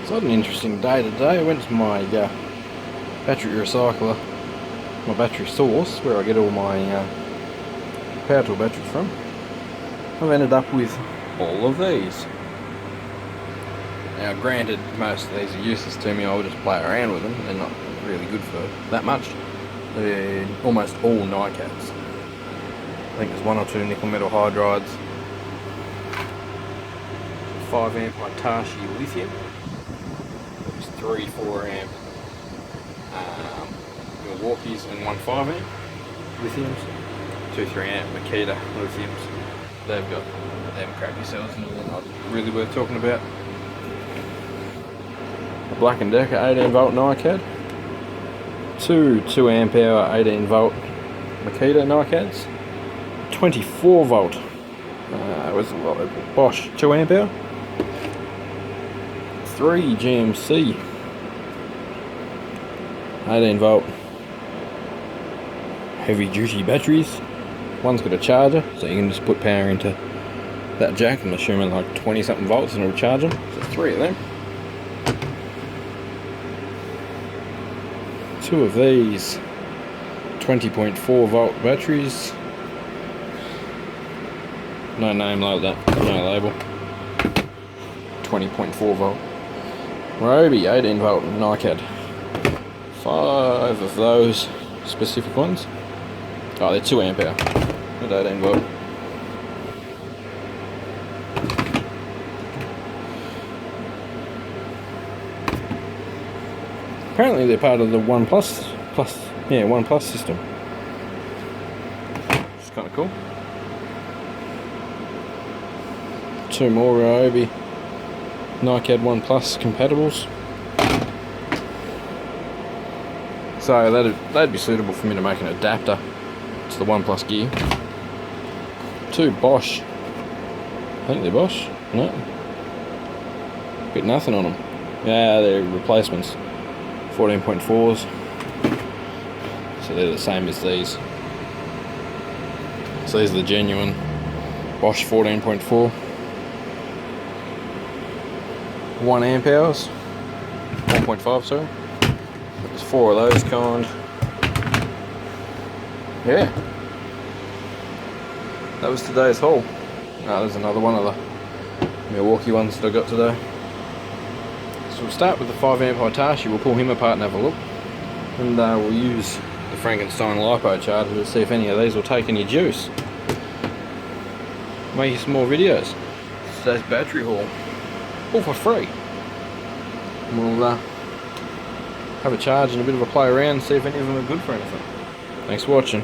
So I had an interesting day today. I went to my battery recycler, my battery source, where I get all my power tool batteries from. I've ended up with all of these. Now granted, most of these are useless to me. I'll just play around with them. They're not really good for that much. They're almost all Nicads. I think there's one or two nickel metal hydrides. 5 amp Hitachi Li-ion. There's 3 4 amp Milwaukees and 1 5 amp lithiums. 2 3 amp Makita lithiums. They've got them crappy cells and they're not really worth talking about. A Black & Decker 18 volt Nicad. 2 amp hour 18 volt Makita Nicads. 24 volt was Bosch 2 amp hour. 3 GMC 18 volt heavy duty batteries. One's got a charger, so you can just put power into that jack. I'm assuming like 20 something volts and it'll charge them. So 3 of them. 2 of these 20.4 volt batteries. No name like that, no label. 20.4 volt. Ryobi 18 volt Nicad. 5 of those specific ones. Oh, they're 2 amp hour, not 18 volt. Apparently they're part of the One Plus system. It's kind of cool. 2 more Ryobi Nicad 1 Plus compatibles. So that'd be suitable for me to make an adapter to the 1 Plus gear. 2 Bosch. I think they're Bosch. No. Got nothing on them. Yeah, they're replacements. 14.4s. So they're the same as these. So these are the genuine Bosch 14.4. 1 amp hours. 1.5, sorry. There's 4 of those kind. Yeah. That was today's haul. There's another one of the Milwaukee ones that I got today. So we'll start with the 5 amp Hitachi. We'll pull him apart and have a look. And we'll use the Frankenstein LiPo charger to see if any of these will take any juice. Make some more videos. Today's battery haul. All for free. And we'll have a charge and a bit of a play around and see if any of them are good for anything. Thanks for watching.